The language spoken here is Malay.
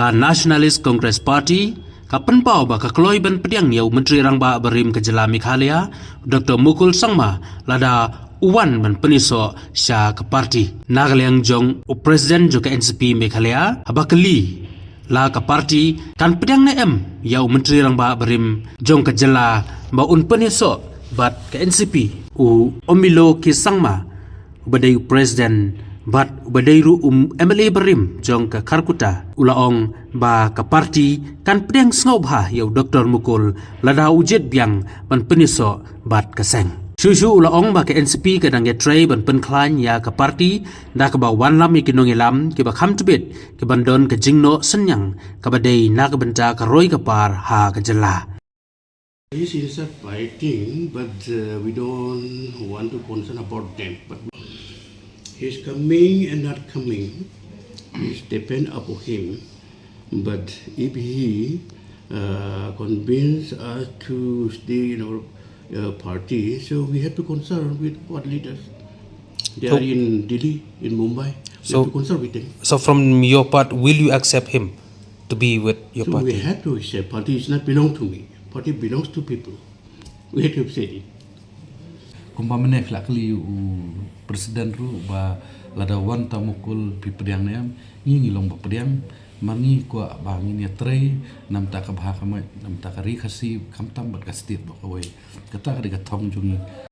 ka Nationalist Congress Party ka penpau ba ka kloi ban pediang yau Menteri Rangba Berim Kejela Meghalaya Dr Mukul Sangma lada uwan ban pynïasoh sya ke parti nagaliang jong Presiden jo ke NCP Meghalaya abakeli la ke parti kan pediang na yau Menteri Rangba Berim jong Kejela ba un pynïasoh bat ke NCP u omilo ki Sangma ubadai Presiden bat ubadairu MLA Berim jong ke Karkuta ulaong ba ke parti kan pedang snobha yau Dr Mukul lada ujet biang ban pynïasoh bat keseng Shushu ulaong ba ke NCP kadang ya tray ban penklan ya ke parti da ke ba wan lam ikinong ilam ke ba kham tibet ke bandon ke jingno senyang ke badai na ke benta ke roi ke par ha ke jela. This is a fighting, but we don't want to concern about them. But he's coming and not coming. It depends upon him. But if he convince us to stay in our party, so we have to concern with what leaders. They are in Delhi, in Mumbai. We have to concern with them. So from your part, will you accept him to be with your So party? we have to accept. Party is not belong to me. Party belongs to people. We have to say it. Kumpamanya kelakli presiden ru ba lada wan tamukul pi pediang nem ngi long ba pediang mangi ko ba ngi tre nam ta ka bha ka nam ta ka ri khasi kam tam bat ka stit ba ko kata ka thong jungi